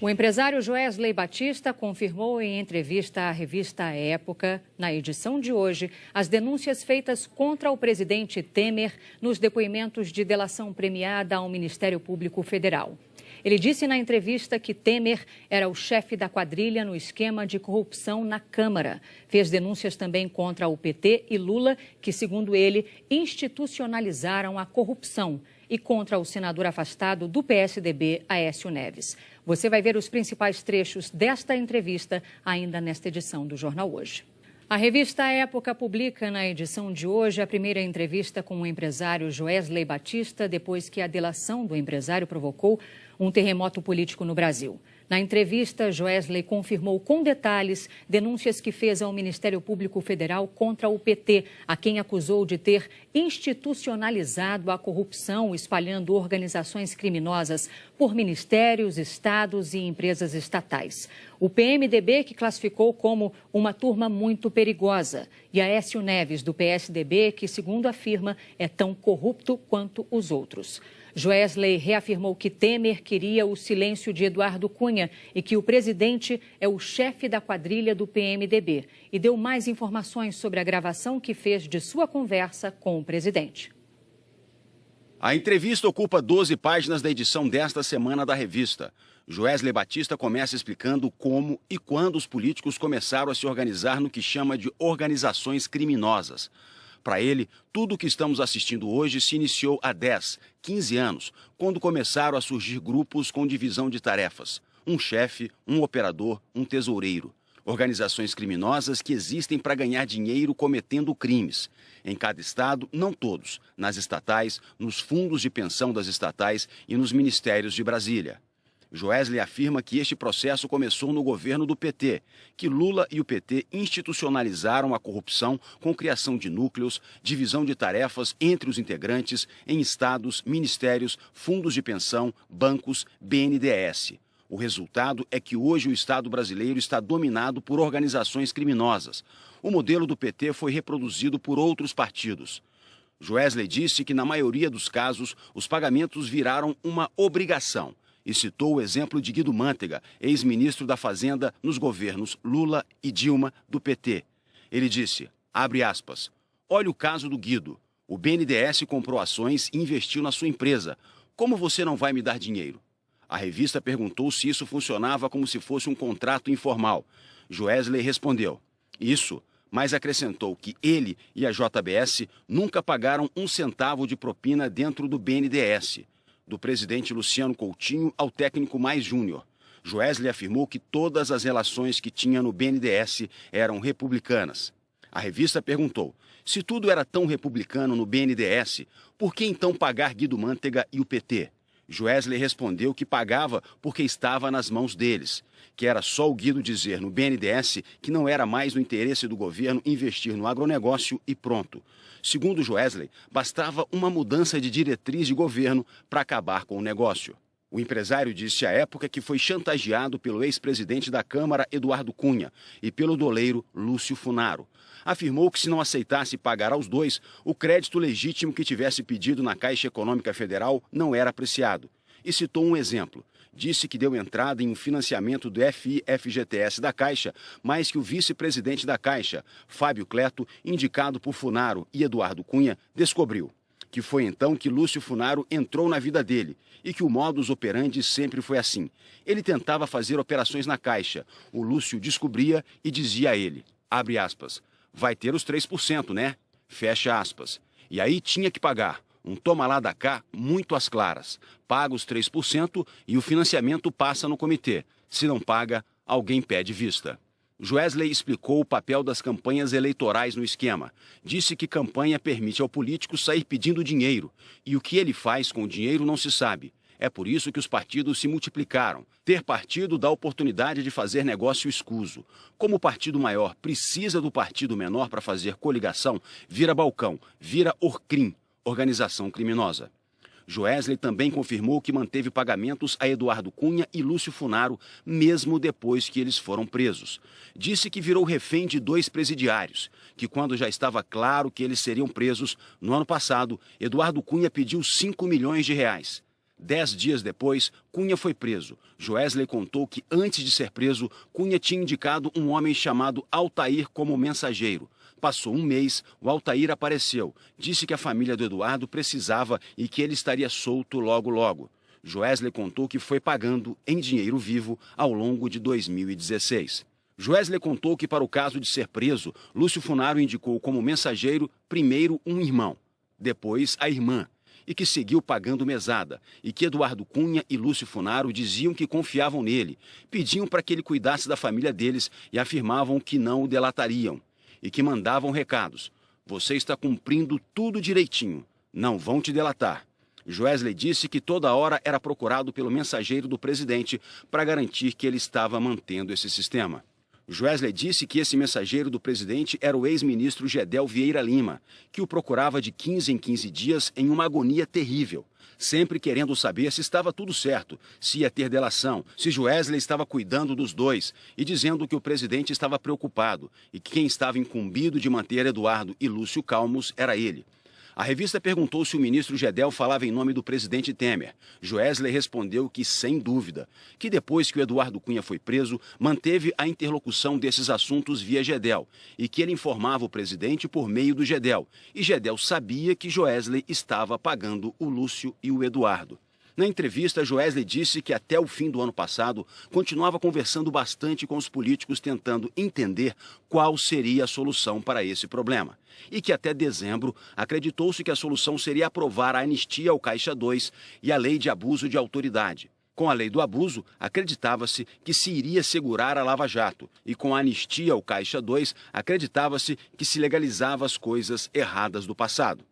O empresário Joesley Batista confirmou em entrevista à revista Época, na edição de hoje, as denúncias feitas contra o presidente Temer nos depoimentos de delação premiada ao Ministério Público Federal. Ele disse na entrevista que Temer era o chefe da quadrilha no esquema de corrupção na Câmara. Fez denúncias também contra o PT e Lula, que, segundo ele, institucionalizaram a corrupção, e contra o senador afastado do PSDB, Aécio Neves. Você vai ver os principais trechos desta entrevista ainda nesta edição do Jornal Hoje. A revista Época publica na edição de hoje a primeira entrevista com o empresário Joesley Batista depois que a delação do empresário provocou um terremoto político no Brasil. Na entrevista, Joesley confirmou com detalhes denúncias que fez ao Ministério Público Federal contra o PT, a quem acusou de ter institucionalizado a corrupção, espalhando organizações criminosas por ministérios, estados e empresas estatais. O PMDB, que classificou como uma turma muito perigosa, e Aécio Neves, do PSDB, que, segundo afirma, é tão corrupto quanto os outros. Joesley reafirmou que Temer queria o silêncio de Eduardo Cunha e que o presidente é o chefe da quadrilha do PMDB e deu mais informações sobre a gravação que fez de sua conversa com o presidente. A entrevista ocupa 12 páginas da edição desta semana da revista. Joesley Batista começa explicando como e quando os políticos começaram a se organizar no que chama de organizações criminosas. Para ele, tudo o que estamos assistindo hoje se iniciou há 10, 15 anos, quando começaram a surgir grupos com divisão de tarefas. Um chefe, um operador, um tesoureiro. Organizações criminosas que existem para ganhar dinheiro cometendo crimes. Em cada estado, não todos, nas estatais, nos fundos de pensão das estatais e nos ministérios de Brasília. Joesley afirma que este processo começou no governo do PT, que Lula e o PT institucionalizaram a corrupção com criação de núcleos, divisão de tarefas entre os integrantes em estados, ministérios, fundos de pensão, bancos, BNDES. O resultado é que hoje o Estado brasileiro está dominado por organizações criminosas. O modelo do PT foi reproduzido por outros partidos. Joesley disse que, na maioria dos casos, os pagamentos viraram uma obrigação. E citou o exemplo de Guido Mantega, ex-ministro da Fazenda nos governos Lula e Dilma, do PT. Ele disse, abre aspas, olha o caso do Guido. O BNDES comprou ações e investiu na sua empresa. Como você não vai me dar dinheiro? A revista perguntou se isso funcionava como se fosse um contrato informal. Joesley respondeu, isso, mas acrescentou que ele e a JBS nunca pagaram um centavo de propina dentro do BNDES. Do presidente Luciano Coutinho ao técnico mais júnior. Joesley afirmou que todas as relações que tinha no BNDES eram republicanas. A revista perguntou, se tudo era tão republicano no BNDES, por que então pagar Guido Mantega e o PT? Joesley respondeu que pagava porque estava nas mãos deles, que era só o Guido dizer no BNDES que não era mais no interesse do governo investir no agronegócio e pronto. Segundo Joesley, bastava uma mudança de diretriz de governo para acabar com o negócio. O empresário disse à época que foi chantageado pelo ex-presidente da Câmara, Eduardo Cunha, e pelo doleiro Lúcio Funaro. Afirmou que se não aceitasse pagar aos dois, o crédito legítimo que tivesse pedido na Caixa Econômica Federal não era apreciado. E citou um exemplo. Disse que deu entrada em um financiamento do FI-FGTS da Caixa, mas que o vice-presidente da Caixa, Fábio Cleto, indicado por Funaro e Eduardo Cunha, descobriu. Que foi então que Lúcio Funaro entrou na vida dele e que o modus operandi sempre foi assim. Ele tentava fazer operações na Caixa. O Lúcio descobria e dizia a ele, abre aspas, vai ter os 3%, né? Fecha aspas. E aí tinha que pagar. Um toma lá da cá, muito às claras. Paga os 3% e o financiamento passa no comitê. Se não paga, alguém pede vista. Joesley explicou o papel das campanhas eleitorais no esquema. Disse que campanha permite ao político sair pedindo dinheiro. E o que ele faz com o dinheiro não se sabe. É por isso que os partidos se multiplicaram. Ter partido dá oportunidade de fazer negócio escuso. Como o partido maior precisa do partido menor para fazer coligação, vira balcão, vira Orcrim, organização criminosa. Joesley também confirmou que manteve pagamentos a Eduardo Cunha e Lúcio Funaro, mesmo depois que eles foram presos. Disse que virou refém de 2 presidiários, que quando já estava claro que eles seriam presos, no ano passado, Eduardo Cunha pediu 5 milhões de reais. 10 dias depois, Cunha foi preso. Joesley contou que, antes de ser preso, Cunha tinha indicado um homem chamado Altair como mensageiro. Passou um mês, o Altair apareceu, disse que a família do Eduardo precisava e que ele estaria solto logo logo. Joesley contou que foi pagando em dinheiro vivo ao longo de 2016. Joesley contou que, para o caso de ser preso, Lúcio Funaro indicou como mensageiro primeiro um irmão, depois a irmã, e que seguiu pagando mesada, e que Eduardo Cunha e Lúcio Funaro diziam que confiavam nele, pediam para que ele cuidasse da família deles e afirmavam que não o delatariam, e que mandavam recados. Você está cumprindo tudo direitinho, não vão te delatar. Joesley disse que toda hora era procurado pelo mensageiro do presidente para garantir que ele estava mantendo esse sistema. Joesley disse que esse mensageiro do presidente era o ex-ministro Gedel Vieira Lima, que o procurava de 15 em 15 dias em uma agonia terrível, sempre querendo saber se estava tudo certo, se ia ter delação, se Joesley estava cuidando dos dois e dizendo que o presidente estava preocupado e que quem estava incumbido de manter Eduardo e Lúcio calmos era ele. A revista perguntou se o ministro Gedel falava em nome do presidente Temer. Joesley respondeu que, sem dúvida, que depois que o Eduardo Cunha foi preso, manteve a interlocução desses assuntos via Gedel e que ele informava o presidente por meio do Gedel. E Gedel sabia que Joesley estava pagando o Lúcio e o Eduardo. Na entrevista, Joesley disse que até o fim do ano passado continuava conversando bastante com os políticos tentando entender qual seria a solução para esse problema. E que até dezembro acreditou-se que a solução seria aprovar a anistia ao Caixa 2 e a lei de abuso de autoridade. Com a lei do abuso, acreditava-se que se iria segurar a Lava Jato. E com a anistia ao Caixa 2, acreditava-se que se legalizava as coisas erradas do passado.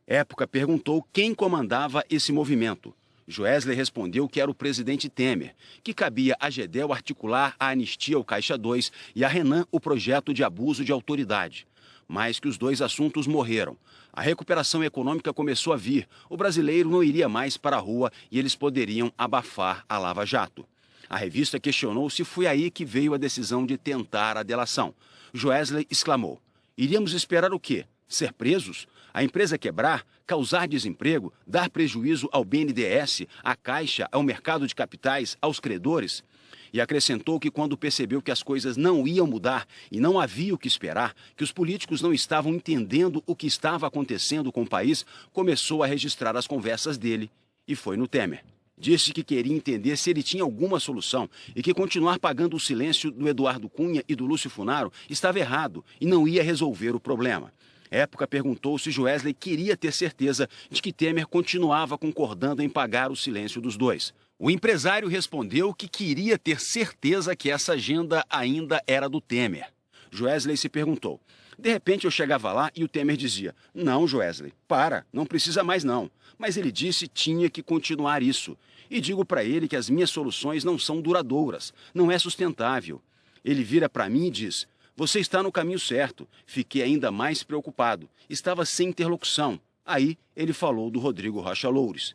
Época perguntou quem comandava esse movimento. Joesley respondeu que era o presidente Temer, que cabia a Gedel articular a anistia ao Caixa 2 e a Renan o projeto de abuso de autoridade. Mas que os dois assuntos morreram. A recuperação econômica começou a vir, o brasileiro não iria mais para a rua e eles poderiam abafar a Lava Jato. A revista questionou se foi aí que veio a decisão de tentar a delação. Joesley exclamou: iríamos esperar o quê? Ser presos? A empresa quebrar? Causar desemprego? Dar prejuízo ao BNDES, à Caixa, ao mercado de capitais, aos credores? E acrescentou que quando percebeu que as coisas não iam mudar e não havia o que esperar, que os políticos não estavam entendendo o que estava acontecendo com o país, começou a registrar as conversas dele e foi no Temer. Disse que queria entender se ele tinha alguma solução e que continuar pagando o silêncio do Eduardo Cunha e do Lúcio Funaro estava errado e não ia resolver o problema. Época perguntou se Joesley queria ter certeza de que Temer continuava concordando em pagar o silêncio dos dois. O empresário respondeu que queria ter certeza que essa agenda ainda era do Temer. Joesley se perguntou. De repente eu chegava lá e o Temer dizia: não, Joesley, para, não precisa mais não. Mas ele disse que tinha que continuar isso. E digo para ele que as minhas soluções não são duradouras, não é sustentável. Ele vira para mim e diz: você está no caminho certo. Fiquei ainda mais preocupado. Estava sem interlocução. Aí ele falou do Rodrigo Rocha Loures.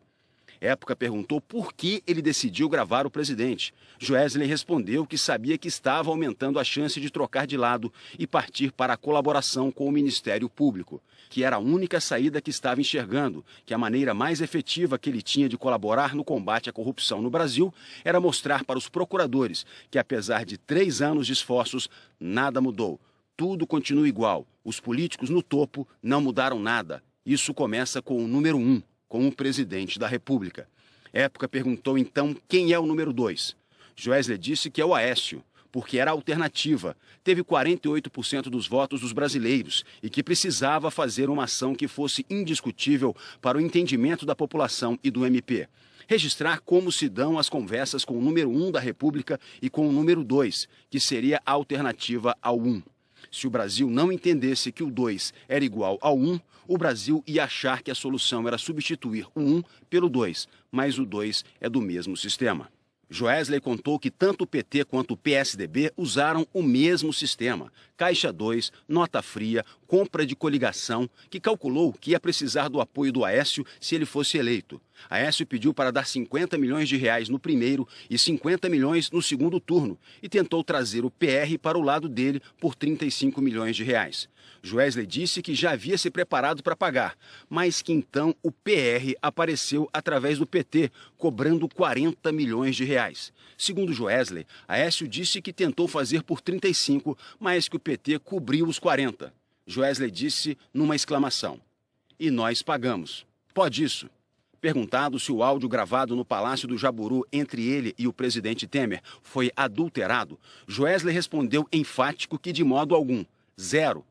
Época perguntou por que ele decidiu gravar o presidente. Joesley respondeu que sabia que estava aumentando a chance de trocar de lado e partir para a colaboração com o Ministério Público, que era a única saída que estava enxergando, que a maneira mais efetiva que ele tinha de colaborar no combate à corrupção no Brasil era mostrar para os procuradores que, apesar de 3 anos de esforços, nada mudou. Tudo continua igual. Os políticos no topo não mudaram nada. Isso começa com o número 1. Com o presidente da República. Época perguntou então quem é o número 2. Joesley disse que é o Aécio, porque era a alternativa, teve 48% dos votos dos brasileiros e que precisava fazer uma ação que fosse indiscutível para o entendimento da população e do MP. Registrar como se dão as conversas com o número 1 da República e com o número 2, que seria a alternativa ao 1. Se o Brasil não entendesse que o 2 era igual ao 1, o Brasil ia achar que a solução era substituir o 1 pelo 2, mas o 2 é do mesmo sistema. Joesley contou que tanto o PT quanto o PSDB usaram o mesmo sistema. Caixa 2, nota fria, compra de coligação, que calculou que ia precisar do apoio do Aécio se ele fosse eleito. Aécio pediu para dar 50 milhões de reais no primeiro e 50 milhões no segundo turno e tentou trazer o PR para o lado dele por 35 milhões de reais. Joesley disse que já havia se preparado para pagar, mas que então o PR apareceu através do PT, cobrando 40 milhões de reais. Segundo Joesley, Aécio disse que tentou fazer por 35, mas que o PT cobriu os 40. Joesley disse numa exclamação: "E nós pagamos. Pode isso?" Perguntado se o áudio gravado no Palácio do Jaburu entre ele e o presidente Temer foi adulterado, Joesley respondeu enfático que de modo algum. Zero.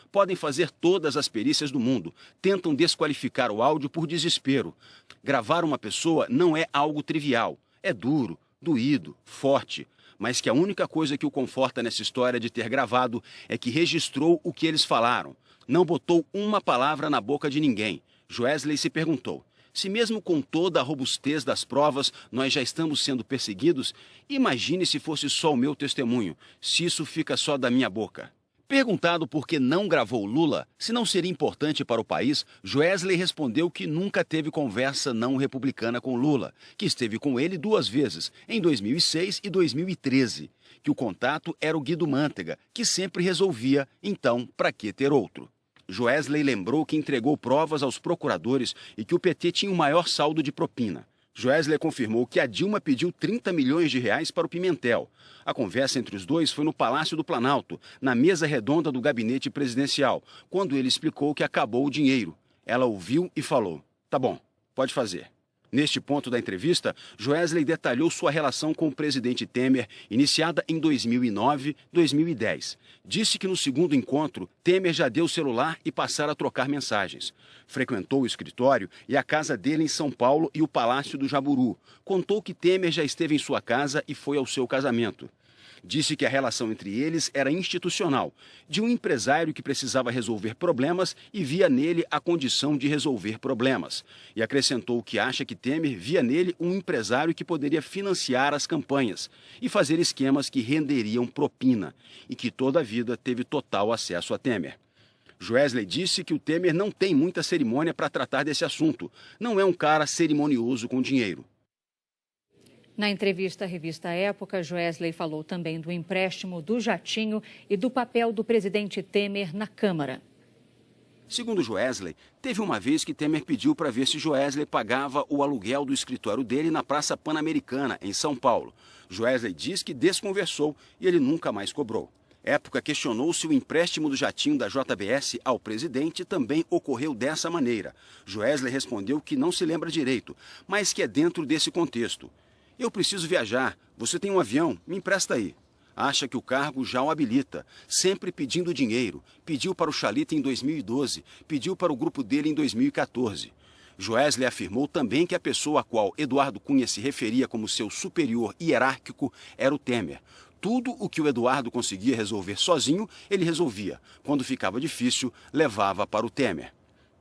Podem fazer todas as perícias do mundo. Tentam desqualificar o áudio por desespero. Gravar uma pessoa não é algo trivial. É duro, doído, forte. Mas que a única coisa que o conforta nessa história de ter gravado é que registrou o que eles falaram. Não botou uma palavra na boca de ninguém. Joesley se perguntou: se mesmo com toda a robustez das provas nós já estamos sendo perseguidos, imagine se fosse só o meu testemunho, se isso fica só da minha boca. Perguntado por que não gravou Lula, se não seria importante para o país, Joesley respondeu que nunca teve conversa não republicana com Lula, que esteve com ele 2 vezes, em 2006 e 2013, que o contato era o Guido Mantega, que sempre resolvia, então, para que ter outro? Joesley lembrou que entregou provas aos procuradores e que o PT tinha o maior saldo de propina. Joesley confirmou que a Dilma pediu 30 milhões de reais para o Pimentel. A conversa entre os dois foi no Palácio do Planalto, na mesa redonda do gabinete presidencial, quando ele explicou que acabou o dinheiro. Ela ouviu e falou: "Tá bom, pode fazer." Neste ponto da entrevista, Joesley detalhou sua relação com o presidente Temer, iniciada em 2009, 2010. Disse que no segundo encontro, Temer já deu o celular e passaram a trocar mensagens. Frequentou o escritório e a casa dele em São Paulo e o Palácio do Jaburu. Contou que Temer já esteve em sua casa e foi ao seu casamento. Disse que a relação entre eles era institucional, de um empresário que precisava resolver problemas e via nele a condição de resolver problemas. E acrescentou que acha que Temer via nele um empresário que poderia financiar as campanhas e fazer esquemas que renderiam propina, e que toda a vida teve total acesso a Temer. Joesley disse que o Temer não tem muita cerimônia para tratar desse assunto, não é um cara cerimonioso com dinheiro. Na entrevista à revista Época, Joesley falou também do empréstimo do jatinho e do papel do presidente Temer na Câmara. Segundo Joesley, teve uma vez que Temer pediu para ver se Joesley pagava o aluguel do escritório dele na Praça Pan-Americana, em São Paulo. Joesley diz que desconversou e ele nunca mais cobrou. Época questionou se o empréstimo do jatinho da JBS ao presidente também ocorreu dessa maneira. Joesley respondeu que não se lembra direito, mas que é dentro desse contexto. "Eu preciso viajar, você tem um avião, me empresta aí." Acha que o cargo já o habilita, sempre pedindo dinheiro. Pediu para o Chalita em 2012, pediu para o grupo dele em 2014. Joesley afirmou também que a pessoa a qual Eduardo Cunha se referia como seu superior hierárquico era o Temer. Tudo o que o Eduardo conseguia resolver sozinho, ele resolvia. Quando ficava difícil, levava para o Temer.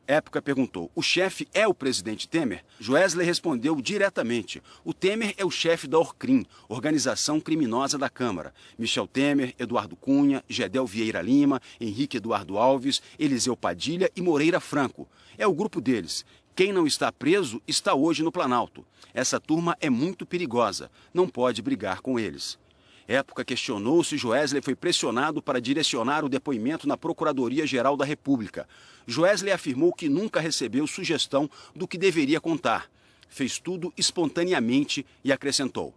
Época perguntou: o chefe é o presidente Temer? Joesley respondeu diretamente: o Temer é o chefe da Orcrim, organização criminosa da Câmara. Michel Temer, Eduardo Cunha, Gedel Vieira Lima, Henrique Eduardo Alves, Eliseu Padilha e Moreira Franco. É o grupo deles. Quem não está preso está hoje no Planalto. Essa turma é muito perigosa, não pode brigar com eles. Época questionou se Joesley foi pressionado para direcionar o depoimento na Procuradoria-Geral da República. Joesley afirmou que nunca recebeu sugestão do que deveria contar. Fez tudo espontaneamente e acrescentou: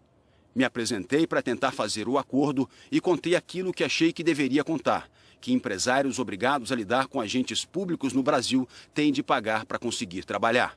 "Me apresentei para tentar fazer o acordo e contei aquilo que achei que deveria contar, que empresários obrigados a lidar com agentes públicos no Brasil têm de pagar para conseguir trabalhar."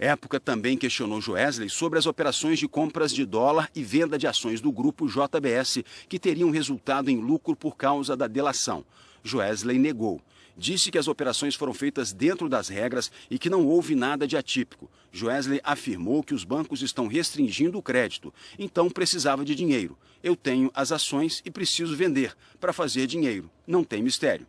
Época também questionou Joesley sobre as operações de compras de dólar e venda de ações do grupo JBS, que teriam resultado em lucro por causa da delação. Joesley negou. Disse que as operações foram feitas dentro das regras e que não houve nada de atípico. Joesley afirmou que os bancos estão restringindo o crédito, então precisava de dinheiro. "Eu tenho as ações e preciso vender para fazer dinheiro. Não tem mistério."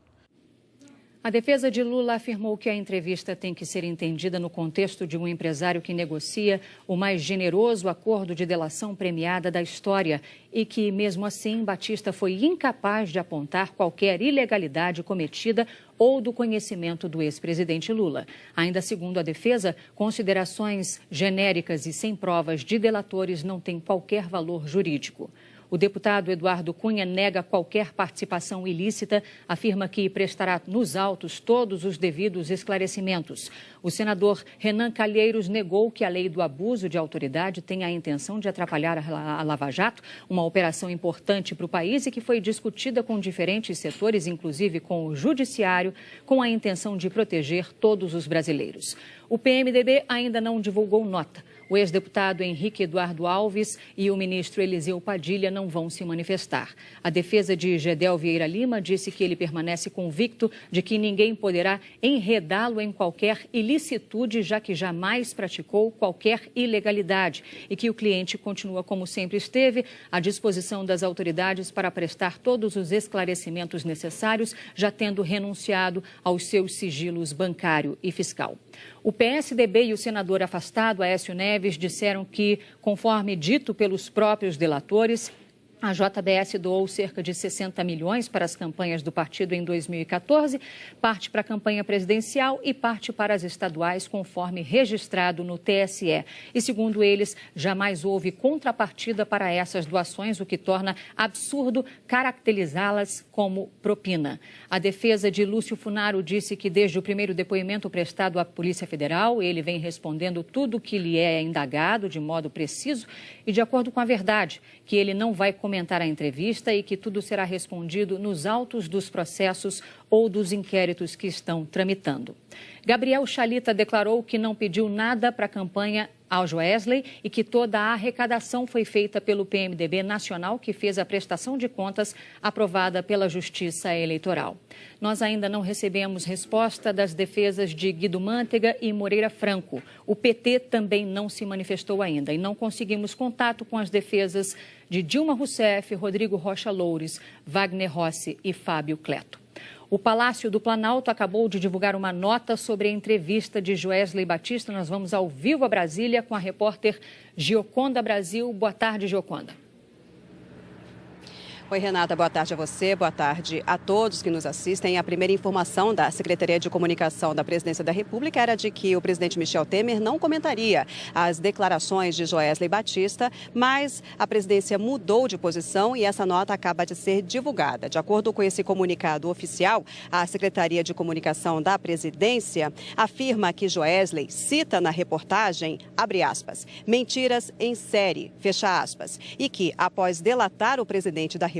A defesa de Lula afirmou que a entrevista tem que ser entendida no contexto de um empresário que negocia o mais generoso acordo de delação premiada da história e que, mesmo assim, Batista foi incapaz de apontar qualquer ilegalidade cometida ou do conhecimento do ex-presidente Lula. Ainda segundo a defesa, considerações genéricas e sem provas de delatores não têm qualquer valor jurídico. O deputado Eduardo Cunha nega qualquer participação ilícita, afirma que prestará nos autos todos os devidos esclarecimentos. O senador Renan Calheiros negou que a lei do abuso de autoridade tenha a intenção de atrapalhar a Lava Jato, uma operação importante para o país e que foi discutida com diferentes setores, inclusive com o judiciário, com a intenção de proteger todos os brasileiros. O PMDB ainda não divulgou nota. O ex-deputado Henrique Eduardo Alves e o ministro Eliseu Padilha não vão se manifestar. A defesa de Gedel Vieira Lima disse que ele permanece convicto de que ninguém poderá enredá-lo em qualquer ilicitude, já que jamais praticou qualquer ilegalidade e que o cliente continua como sempre esteve, à disposição das autoridades para prestar todos os esclarecimentos necessários, já tendo renunciado aos seus sigilos bancário e fiscal. O PSDB e o senador afastado, Aécio Neves, disseram que, conforme dito pelos próprios delatores, a JBS doou cerca de 60 milhões para as campanhas do partido em 2014, parte para a campanha presidencial e parte para as estaduais, conforme registrado no TSE. E, segundo eles, jamais houve contrapartida para essas doações, o que torna absurdo caracterizá-las como propina. A defesa de Lúcio Funaro disse que, desde o primeiro depoimento prestado à Polícia Federal, ele vem respondendo tudo o que lhe é indagado de modo preciso e de acordo com a verdade, que ele não vai comentar a entrevista e que tudo será respondido nos autos dos processos ou dos inquéritos que estão tramitando. Gabriel Chalita declarou que não pediu nada para a campanha ao Joesley e que toda a arrecadação foi feita pelo PMDB Nacional, que fez a prestação de contas aprovada pela Justiça Eleitoral. Nós ainda não recebemos resposta das defesas de Guido Mantega e Moreira Franco. O PT também não se manifestou ainda e não conseguimos contato com as defesas de Dilma Rousseff, Rodrigo Rocha Loures, Wagner Rossi e Fábio Cleto. O Palácio do Planalto acabou de divulgar uma nota sobre a entrevista de Joesley Batista. Nós vamos ao vivo a Brasília com a repórter Gioconda Brasil. Boa tarde, Gioconda. Oi, Renata, boa tarde a você, boa tarde a todos que nos assistem. A primeira informação da Secretaria de Comunicação da Presidência da República era de que o presidente Michel Temer não comentaria as declarações de Joesley Batista, mas a presidência mudou de posição e essa nota acaba de ser divulgada. De acordo com esse comunicado oficial, a Secretaria de Comunicação da Presidência afirma que Joesley cita na reportagem, abre aspas, mentiras em série, fecha aspas, e que, após delatar o presidente da República,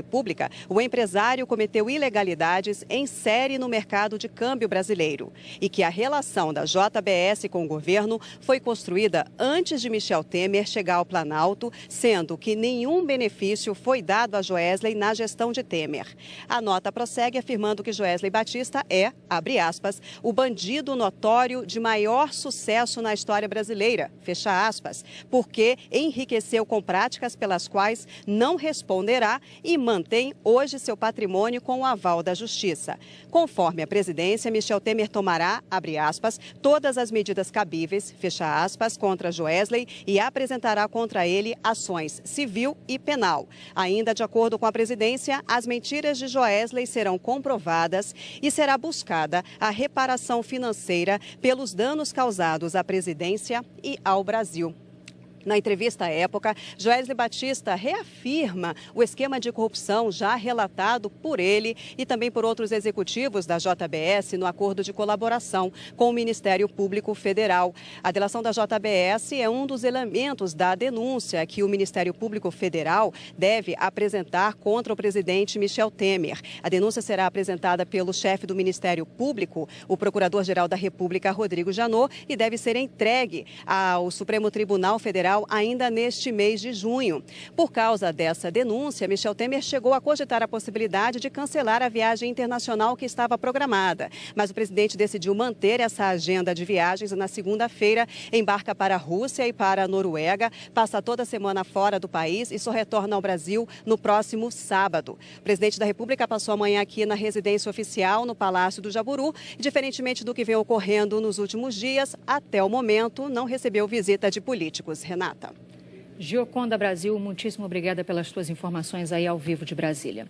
o empresário cometeu ilegalidades em série no mercado de câmbio brasileiro e que a relação da JBS com o governo foi construída antes de Michel Temer chegar ao Planalto, sendo que nenhum benefício foi dado a Joesley na gestão de Temer. A nota prossegue afirmando que Joesley Batista é, abre aspas, o bandido notório de maior sucesso na história brasileira, fecha aspas, porque enriqueceu com práticas pelas quais não responderá e mantém hoje seu patrimônio com o aval da Justiça. Conforme a presidência, Michel Temer tomará, abre aspas, todas as medidas cabíveis, fecha aspas, contra Joesley e apresentará contra ele ações civil e penal. Ainda de acordo com a presidência, as mentiras de Joesley serão comprovadas e será buscada a reparação financeira pelos danos causados à presidência e ao Brasil. Na entrevista à época, Joesley Batista reafirma o esquema de corrupção já relatado por ele e também por outros executivos da JBS no acordo de colaboração com o Ministério Público Federal. A delação da JBS é um dos elementos da denúncia que o Ministério Público Federal deve apresentar contra o presidente Michel Temer. A denúncia será apresentada pelo chefe do Ministério Público, o Procurador-Geral da República, Rodrigo Janot, e deve ser entregue ao Supremo Tribunal Federal Federal ainda neste mês de junho. Por causa dessa denúncia, Michel Temer chegou a cogitar a possibilidade de cancelar a viagem internacional que estava programada. Mas o presidente decidiu manter essa agenda de viagens. Na segunda-feira, embarca para a Rússia e para a Noruega, passa toda a semana fora do país e só retorna ao Brasil no próximo sábado. O presidente da República passou a manhã aqui na residência oficial, no Palácio do Jaburu. Diferentemente do que vem ocorrendo nos últimos dias, até o momento não recebeu visita de políticos. Renata. Gioconda Brasil, muitíssimo obrigada pelas suas informações aí ao vivo de Brasília.